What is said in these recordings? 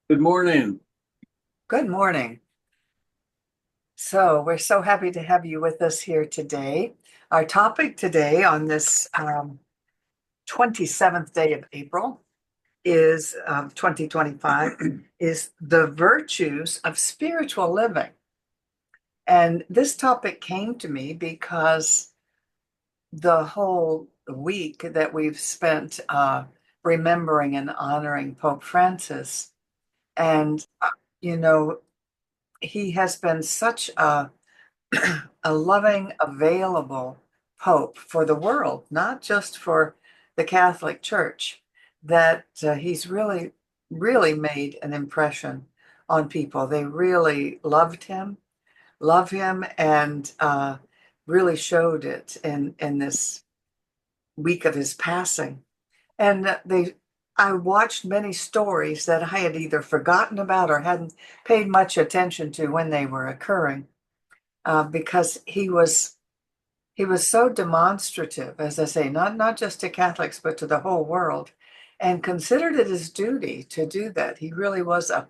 Good morning. Good morning. So, we're so happy to have you with us here today. Our topic today on this 27th day of April is 2025 is the virtues of spiritual living. And this topic came to me because the whole week that we've spent remembering and honoring Pope Francis, and you know, he has been such a loving, available Pope for the world, not just for the Catholic Church, that he's really made an impression on people. They really love him, and really showed it in this week of his passing. And I watched many stories that I had either forgotten about or hadn't paid much attention to when they were occurring, because he was so demonstrative, as I say, not just to Catholics, but to the whole world, and considered it his duty to do that. He really was a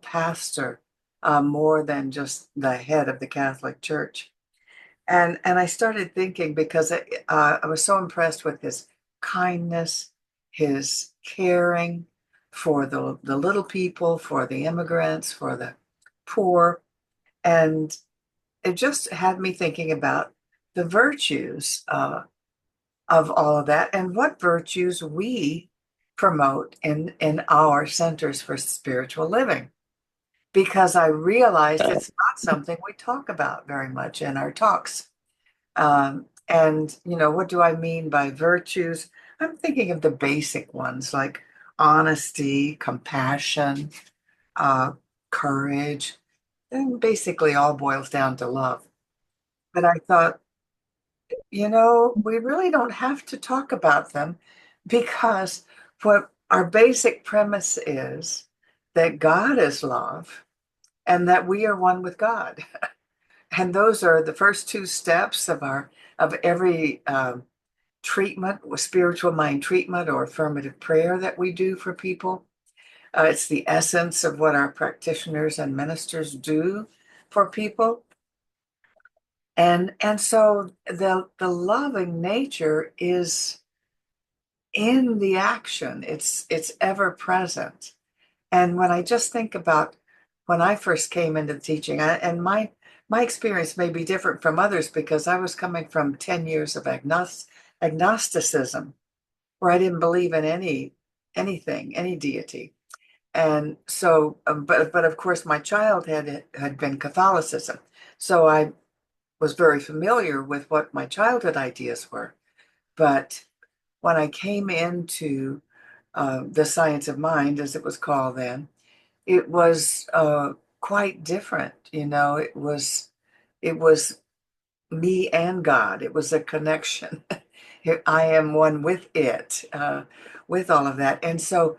pastor, more than just the head of the Catholic Church. And I started thinking because I was so impressed with his kindness, his caring for the little people, for the immigrants, for the poor, and it just had me thinking about the virtues of all of that and what virtues we promote in our centers for spiritual living. Because I realized it's not something we talk about very much in our talks. And, what do I mean by virtues? I'm thinking of the basic ones like honesty, compassion, uh, courage, and basically all boils down to love. But I thought, we really don't have to talk about them because what our basic premise is that God is love and that we are one with God. And those are the first two steps of every treatment, spiritual mind treatment or affirmative prayer that we do for people. It's the essence of what our practitioners and ministers do for people. And so the loving nature is in the action. It's ever present. And when I just think about when I first came into teaching, and my experience may be different from others because I was coming from 10 years of agnosticism, where I didn't believe in anything, any deity. And so, but of course, my childhood had been Catholicism, so I was very familiar with what my childhood ideas were. But when I came into the science of mind, as it was called then, it was quite different. It was me and God. It was a connection. I am one with it, with all of that. And so,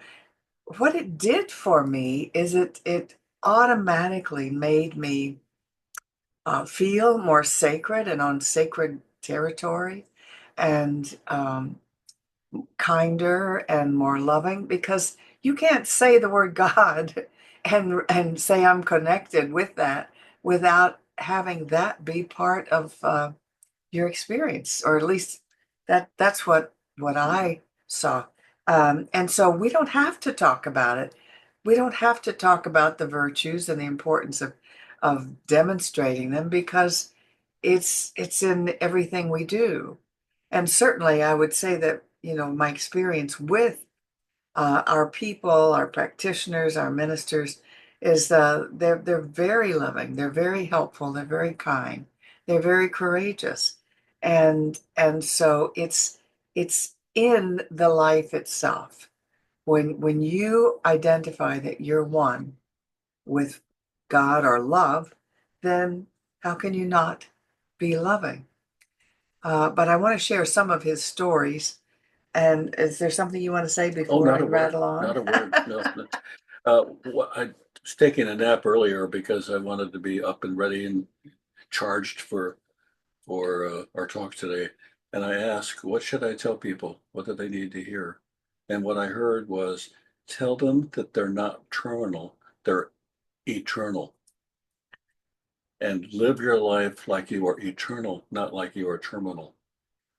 what it did for me is it automatically made me feel more sacred and on sacred territory, and kinder and more loving, because you can't say the word God and say I'm connected with that without having that be part of your experience, or at least that's what I saw. And so we don't have to talk about it. We don't have to talk about the virtues and the importance of demonstrating them because it's in everything we do. And certainly, I would say that, my experience with our people, our practitioners, our ministers, is they're very loving, they're very helpful, they're very kind, they're very courageous, and so it's in the life itself. When you identify that you're one with God or love, then how can you not be loving? But I want to share some of his stories. And is there something you want to say Oh, before not I a word, rattle on? not a word. No. I was taking a nap earlier because I wanted to be up and ready and charged for our talk today. And I asked, what should I tell people? What do they need to hear? And what I heard was tell them that they're not terminal, they're eternal. And live your life like you are eternal, not like you are terminal.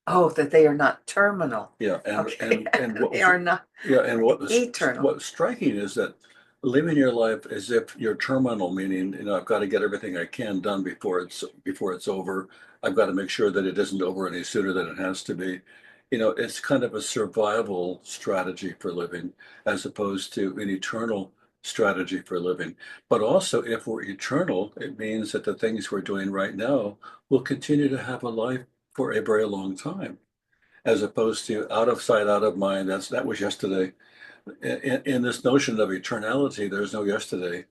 Oh, that they are not terminal. Yeah, Okay. and what They was are not yeah, and eternal. what's striking is that living your life as if you're terminal, meaning, I've got to get everything I can done before it's over. I've got to make sure that it isn't over any sooner than it has to be. It's kind of a survival strategy for living as opposed to an eternal strategy for living. But also, if we're eternal, it means that the things we're doing right now will continue to have a life for a very long time, as opposed to out of sight, out of mind. That was yesterday. In this notion of eternality, there's no yesterday.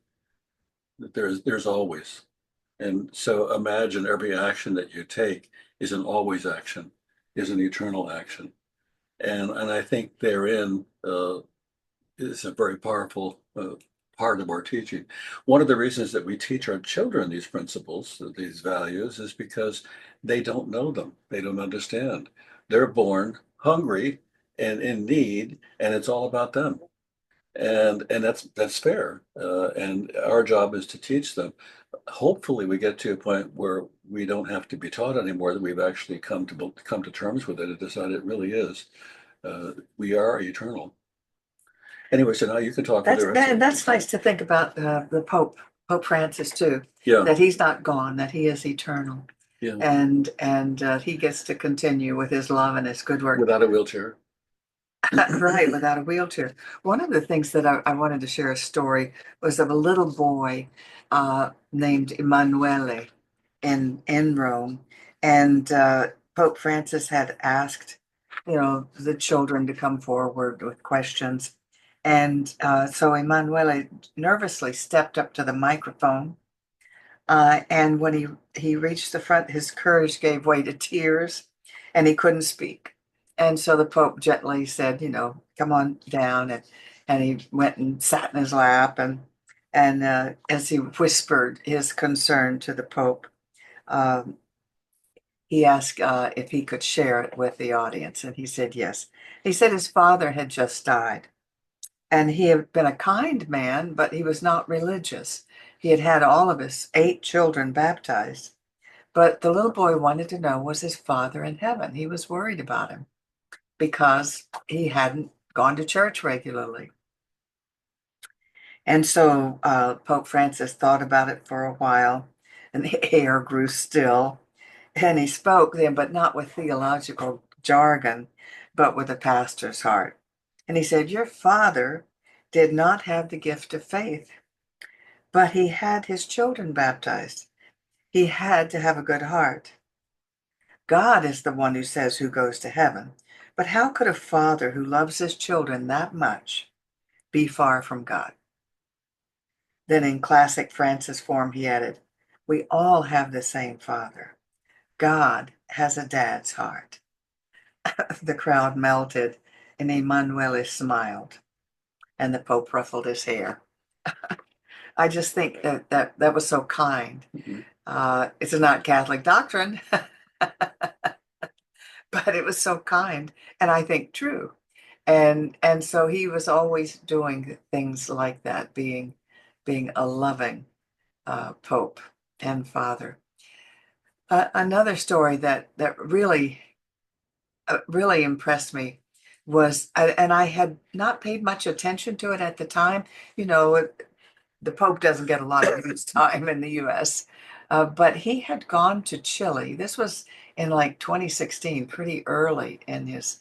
There's always. And so imagine every action that you take is an always action, is an eternal action. And I think therein is a very powerful part of our teaching. One of the reasons that we teach our children these principles, these values, is because they don't know them. They don't understand. They're born hungry and in need, and it's all about them. And that's fair. And our job is to teach them. Hopefully, we get to a point where we don't have to be taught anymore. That we've actually come to terms with it and decide it really is. We are eternal. Anyway, so now you can talk for the rest of And it. that's nice to think about the Pope Francis too, Yeah, that he's not gone, that he is eternal, yeah. and he gets to continue with his love and his good work. Without a wheelchair. Right, without a wheelchair. One of the things that I wanted to share a story was of a little boy named Emanuele in Rome, and Pope Francis had asked, the children to come forward with questions, and so Emanuele nervously stepped up to the microphone, and when he reached the front, his courage gave way to tears, and he couldn't speak. And so the Pope gently said, come on down, and he went and sat in his lap, and as he whispered his concern to the Pope, um, he asked if he could share it with the audience, and he said yes. He said his father had just died, and he had been a kind man, but he was not religious. He had had all of his 8 children baptized, but the little boy wanted to know, was his father in heaven? He was worried about him because he hadn't gone to church regularly. And so Pope Francis thought about it for a while, and the air grew still. And he spoke then, but not with theological jargon, but with a pastor's heart. And he said, your father did not have the gift of faith, but he had his children baptized. He had to have a good heart. God is the one who says who goes to heaven. But how could a father who loves his children that much be far from God? Then in classic Francis form, he added, we all have the same father. God has a dad's heart. The crowd melted, and Emanuele smiled, and the Pope ruffled his hair. I just think that was so kind. Mhm. It's not Catholic doctrine, but it was so kind, and I think true. And so he was always doing things like that, being a loving Pope and Father. Another story that really impressed me was, and I had not paid much attention to it at the time. The Pope doesn't get a lot of his time in the U.S., but he had gone to Chile. This was in like 2016, pretty early in his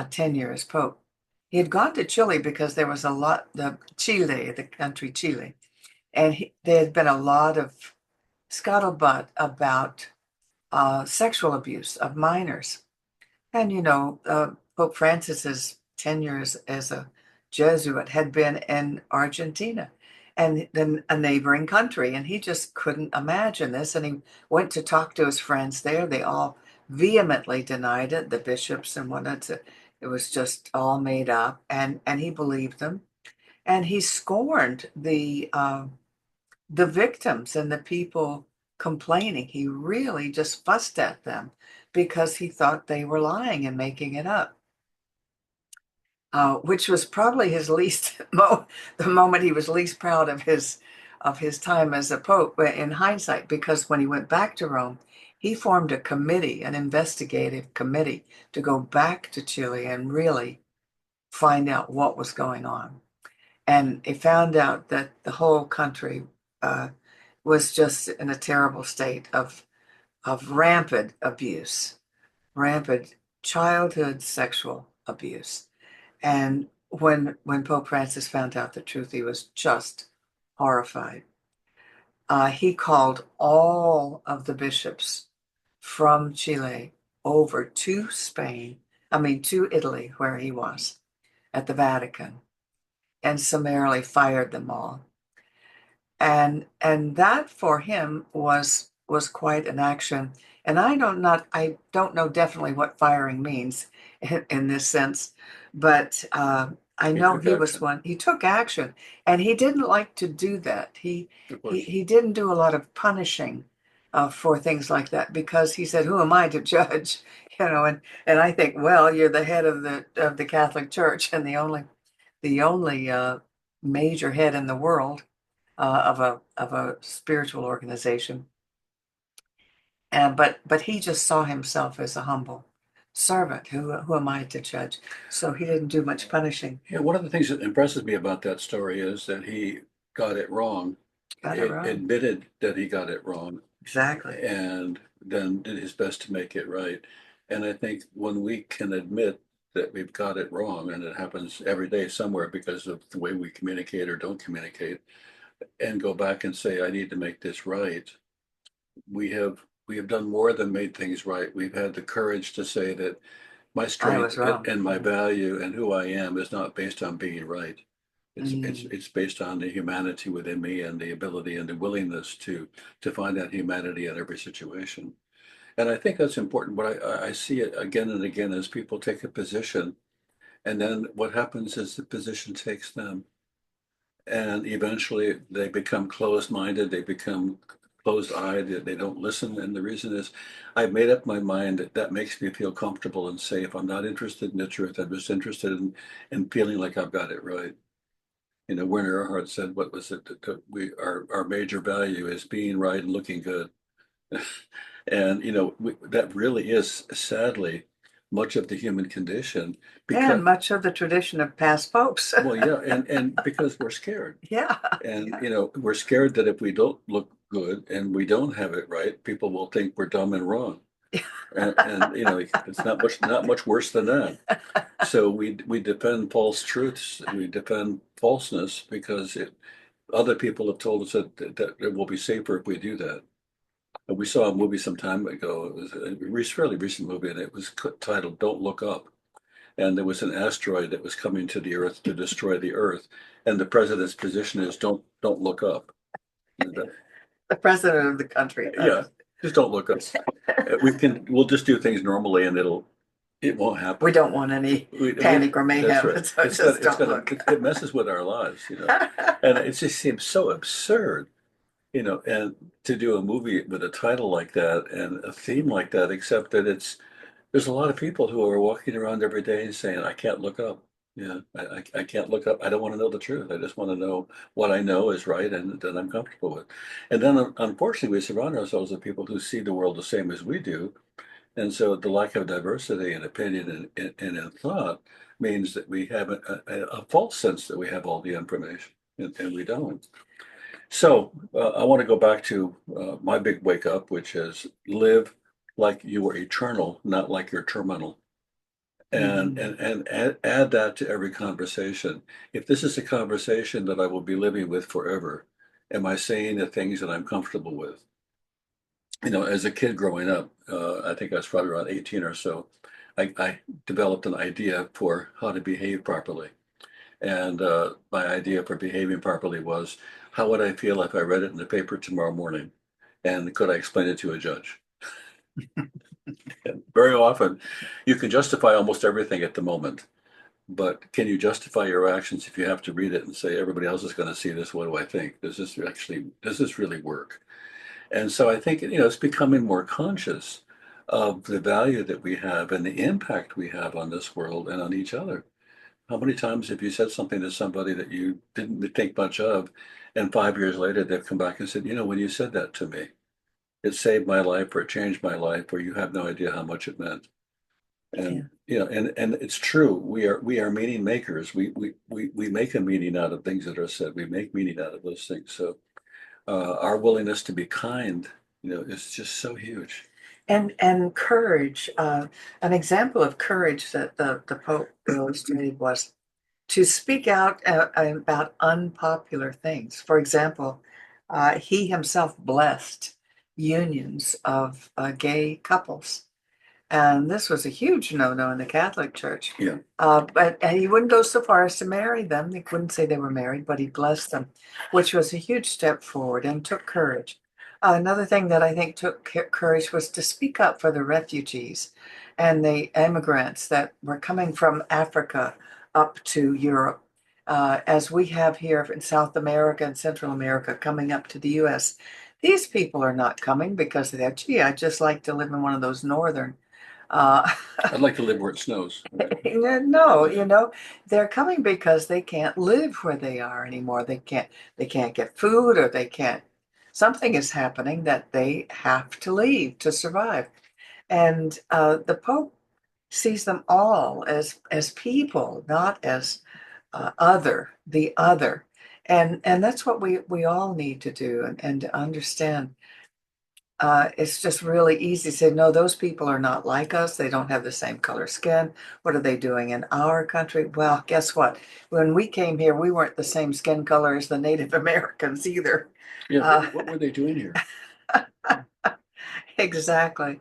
tenure as Pope. He had gone to Chile because there was the country Chile, and there had been a lot of scuttlebutt about sexual abuse of minors. And Pope Francis's tenure as a Jesuit had been in Argentina and then a neighboring country, and he just couldn't imagine this. And he went to talk to his friends there. They all vehemently denied it, the bishops and whatnot. It was just all made up, and he believed them. And he scorned the victims and the people complaining. He really just fussed at them because he thought they were lying and making it up. which was probably his least the moment he was least proud of his time as a pope in hindsight, because when he went back to Rome, he formed a committee, an investigative committee, to go back to Chile and really find out what was going on. And he found out that the whole country uh, was just in a terrible state of rampant abuse, rampant childhood sexual abuse. And when Pope Francis found out the truth, he was just horrified. He called all of the bishops from Chile over to Spain, I mean to Italy, where he was at the Vatican, and summarily fired them all. And that for him was quite an action. And I don't know definitely what firing means in this sense, but I He know took he was action, one. He took action, and he didn't like to do that. of He course. he didn't do a lot of punishing for things like that, because he said, "Who am I to judge?" You know, and I think, well, you're the head of the Catholic Church, and the only major head in the world of a spiritual organization. And but he just saw himself as a humble servant. Who am I to judge? So he didn't do much punishing. Yeah, one of the things that impresses me about that story is that he got it wrong, Got it wrong. admitted that he got it wrong, Exactly. and then did his best to make it right. And I think when we can admit that we've got it wrong, and it happens every day somewhere because of the way we communicate or don't communicate, and go back and say, I need to make this right, we have we have done more than made things right. We've had the courage to say that my I strength was wrong. and my Mhm. value and who I am is not based on being right. Mm. It's based on the humanity within me and the ability and the willingness to find that humanity in every situation. And I think that's important. But I see it again and again as people take a position, and then what happens is the position takes them, and eventually they become closed-minded. They become closed-eyed. They don't listen. And the reason is, I've made up my mind that that makes me feel comfortable and safe. I'm not interested in the truth. I'm just interested in feeling like I've got it right. You know, Werner Erhard said, what was it? That our major value is being right and looking good. And, that really is sadly much of the human condition because, And much of the tradition of past popes. well, yeah, and because we're scared. Yeah. And, Yeah. we're scared that if we don't look good and we don't have it right, people will think we're dumb and wrong. And it's not much worse than that. So we defend false truths, we defend falseness because other people have told us that it will be safer if we do that. And we saw a movie some time ago. It was fairly recent movie, and it was titled "Don't Look Up." And there was an asteroid that was coming to the Earth to destroy the Earth, and the president's position is don't look up. And, The president of the country. yeah, just don't look up. We'll just do things normally, and it won't We happen. don't want any We panic or That's mayhem, right. so just don't look. It messes with our lives. And it just seems so absurd. And to do a movie with a title like that and a theme like that, except that there's a lot of people who are walking around every day saying, I can't look up. Yeah, I can't look up. I don't want to know the truth. I just want to know what I know is right and that I'm comfortable with. And then unfortunately, we surround ourselves with people who see the world the same as we do. And so the lack of diversity in opinion and in thought means that we have a false sense that we have all the information, and we don't. So I want to go back to my big wake up, which is live like you are eternal, not like you're terminal. And Mhm. and and add that to every conversation. If this is a conversation that I will be living with forever, am I saying the things that I'm comfortable with? As a kid growing up, I think I was probably around 18 or so, I developed an idea for how to behave properly. And my idea for behaving properly was, how would I feel if I read it in the paper tomorrow morning? And could I explain it to a judge? And very often, you can justify almost everything at the moment, but can you justify your actions if you have to read it and say, everybody else is going to see this? What do I think? Does this really work? And so I think, it's becoming more conscious of the value that we have and the impact we have on this world and on each other. How many times have you said something to somebody that you didn't think much of, and 5 years later they've come back and said, when you said that to me, it saved my life or it changed my life, or you have no idea how much it meant. Yeah. And and it's true. We are meaning makers. We make a meaning out of things that are said. We make meaning out of those things. So our willingness to be kind, is just so huge. And courage. An example of courage that the Pope illustrated was to speak out about unpopular things. For example, he himself blessed unions of gay couples. And this was a huge no-no in the Catholic Church. Yeah. But and he wouldn't go so far as to marry them. He wouldn't say they were married, but he blessed them, which was a huge step forward and took courage. Another thing that I think took courage was to speak up for the refugees and the immigrants that were coming from Africa up to Europe. As we have here in South America and Central America coming up to the US, these people are not coming because they're, gee, I'd just like to live in one of those northern uh, I'd like to live where it snows. no, they're coming because they can't live where they are anymore. They can't get food or they can't, something is happening that they have to leave to survive. And the Pope sees them all as people, not as the other. And that's what we all need to do and to understand it's just really easy to say, no, those people are not like us. They don't have the same color skin. What are they doing in our country? Well, guess what? When we came here, we weren't the same skin color as the Native Americans either. Yeah, Uh, what were they doing here? exactly.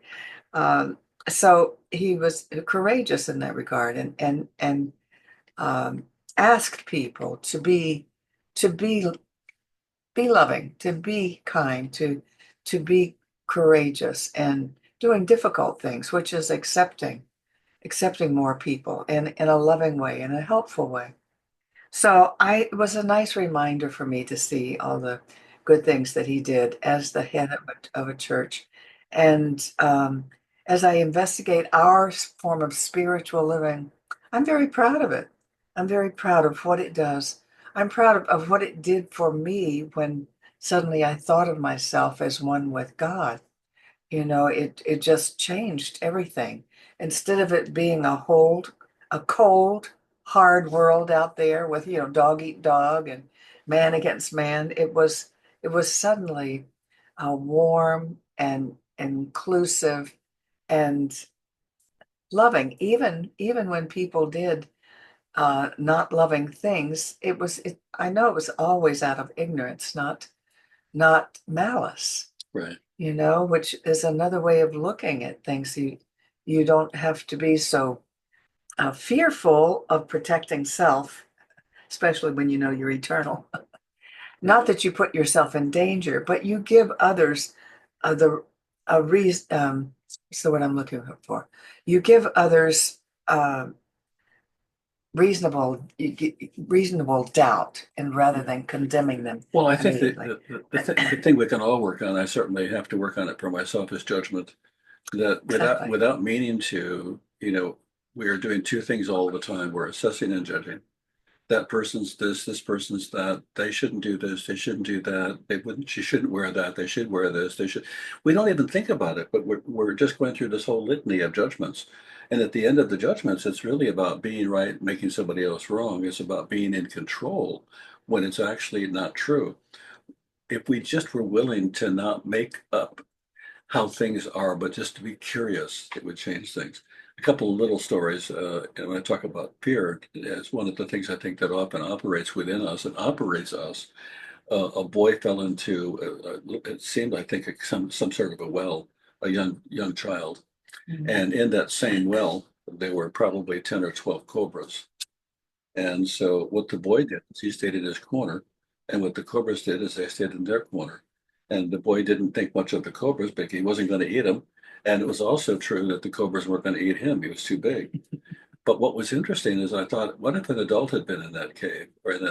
Um, so he was courageous in that regard and um, asked people to be loving, to be kind, to be courageous and doing difficult things, which is accepting more people in a loving way, in a helpful way. So it was a nice reminder for me to see all the good things that he did as the head of a church. And as I investigate our form of spiritual living, I'm very proud of it. I'm very proud of what it does. I'm proud of what it did for me when suddenly I thought of myself as one with God. It just changed everything. Instead of it being a cold, hard world out there with, dog eat dog and man against man, it was suddenly warm and inclusive and loving. Even when people did not loving things, I know it was always out of ignorance, not malice, Right. which is another way of looking at things. You don't have to be so fearful of protecting self, especially when you know you're eternal. Not that you put yourself in danger, but you give others the a reason. So what I'm looking for, you give others uh, reasonable doubt, and rather than condemning them Well, I think that immediately. the thing we can all work on, I certainly have to work on it for myself, is judgment. That without Exactly. without meaning to, we are doing two things all the time. We're assessing and judging. That person's this person's that. They shouldn't do this, they shouldn't do that. She shouldn't wear that, they should wear this, they should. We don't even think about it, but we're just going through this whole litany of judgments. And at the end of the judgments, it's really about being right, making somebody else wrong. It's about being in control when it's actually not true. If we just were willing to not make up how things are, but just to be curious, it would change things. A couple of little stories, and when I talk about fear, it's one of the things I think that often operates within us and operates us. A boy fell into, it seemed, I think, some sort of a well, a young child, Mhm. and in that same well, there were probably 10 or 12 cobras. And so what the boy did is he stayed in his corner, and what the cobras did is they stayed in their corner. And the boy didn't think much of the cobras, but he wasn't going to eat them. And it was also true that the cobras weren't going to eat him. He was too big. But what was interesting is I thought, what if an adult had been in that cave, or in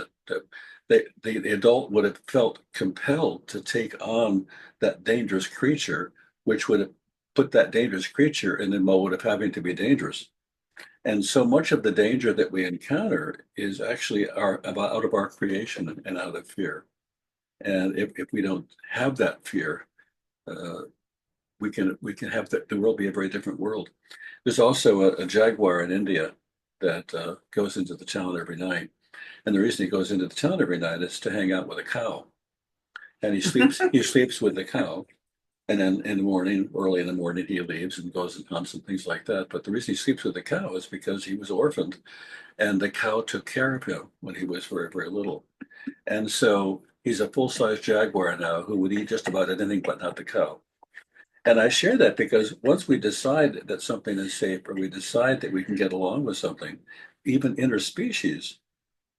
the adult would have felt compelled to take on that dangerous creature, which would have put that dangerous creature in the mode of having to be dangerous. And so much of the danger that we encounter is actually about out of our creation and out of fear. And if we don't have that fear, uh, we can have the world be a very different world. There's also a jaguar in India that goes into the town every night. And the reason he goes into the town every night is to hang out with a cow. And he sleeps with the cow. And then in the morning, early in the morning, he leaves and goes and hunts and things like that. But the reason he sleeps with the cow is because he was orphaned and the cow took care of him when he was very, very little. And so he's a full-size jaguar now who would eat just about anything but not the cow. And I share that because once we decide that something is safe or we decide that we can get along with something, even interspecies,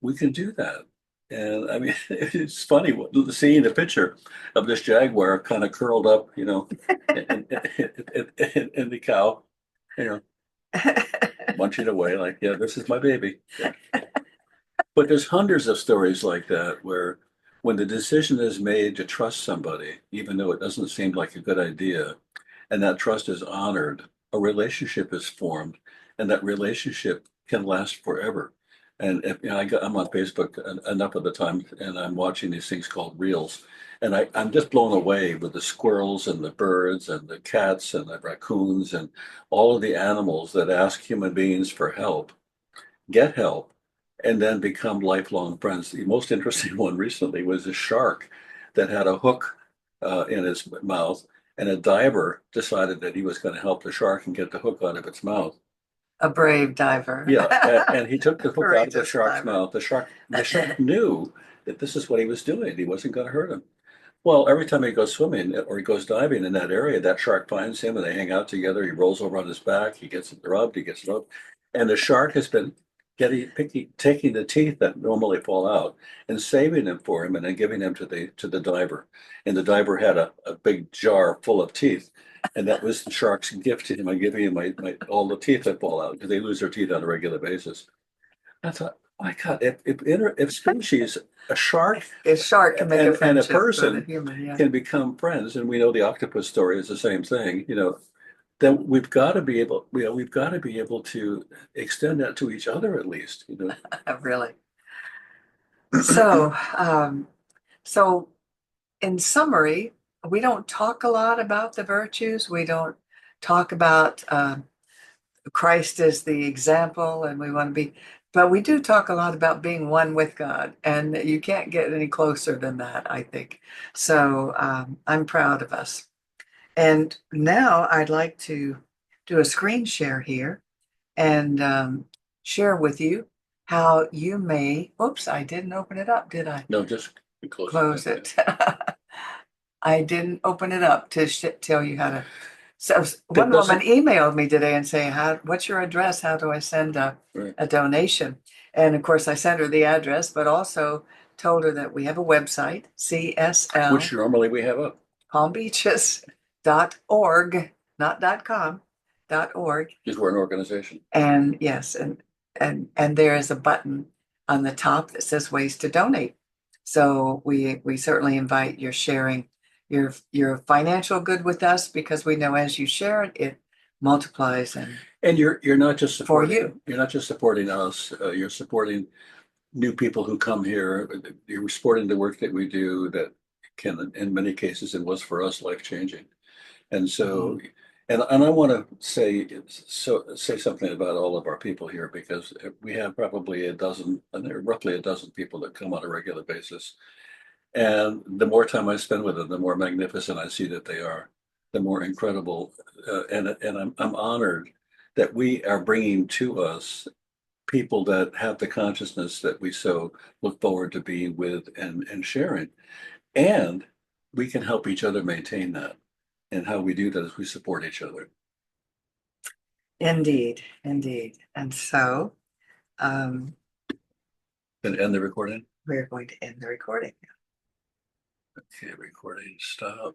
we can do that. And I mean, it's funny seeing the picture of this jaguar kind of curled up, in the cow, you know, munching away like, yeah, this is my baby. Yeah. But there's hundreds of stories like that where when the decision is made to trust somebody, even though it doesn't seem like a good idea, and that trust is honored, a relationship is formed, and that relationship can last forever. And I'm on Facebook enough of the time, and I'm watching these things called reels, and I'm just blown away with the squirrels and the birds and the cats and the raccoons and all of the animals that ask human beings for help, get help, and then become lifelong friends. The most interesting one recently was a shark that had a hook in his mouth, and a diver decided that he was going to help the shark and get the hook out of its mouth. A brave diver. Yeah, and he took A the hook out of the courageous shark's diver. mouth. The shark knew that this is what he was doing. He wasn't going to hurt him. Well, every time he goes swimming or he goes diving in that area, that shark finds him and they hang out together. He rolls over on his back. He gets rubbed. He gets rubbed. And the shark has been taking the teeth that normally fall out and saving them for him and then giving them to the diver. And the diver had a big jar full of teeth. And that was the shark's gift to him. I'm giving him all the teeth that fall out because they lose their teeth on a regular basis. I thought, my God, if species, a shark A shark can make a and a friendship with a person human, yeah. can become friends, and we know the octopus story is the same thing, then we've got to be able to extend that to each other at least. Really. So, so in summary, we don't talk a lot about the virtues. We don't talk about Christ as the example, and we want to be, but we do talk a lot about being one with God, and you can't get any closer than that, I think. So I'm proud of us. And now I'd like to do a screen share here and share with you how you may, oops, I didn't open it up, did I? No, just close it. Close it. I didn't open it up to tell you how to. So That one woman doesn't, emailed me today and saying, what's your address? How do I send right. a donation? And of course, I sent her the address, but also told her that we have a website, Which CSL normally we have up, palmbeaches.org, not .com, .org. because we're an organization. And yes, and there is a button on the top that says ways to donate. So we certainly invite your sharing your financial good with us because we know as you share it, it multiplies and And you're not just for supporting, you. you're not just supporting us, you're supporting new people who come here. You're supporting the work that we do that can, in many cases, it was for us life-changing. And so, and I want to say something about all of our people here because we have probably a dozen, and there are roughly a dozen people that come on a regular basis. And the more time I spend with them, the more magnificent I see that they are, the more incredible. And I'm honored that we are bringing to us people that have the consciousness that we so look forward to being with and sharing. And we can help each other maintain that. And how we do that is we support each other. Indeed, indeed. And so And end the recording. we're going to end the recording. Okay, recording stop.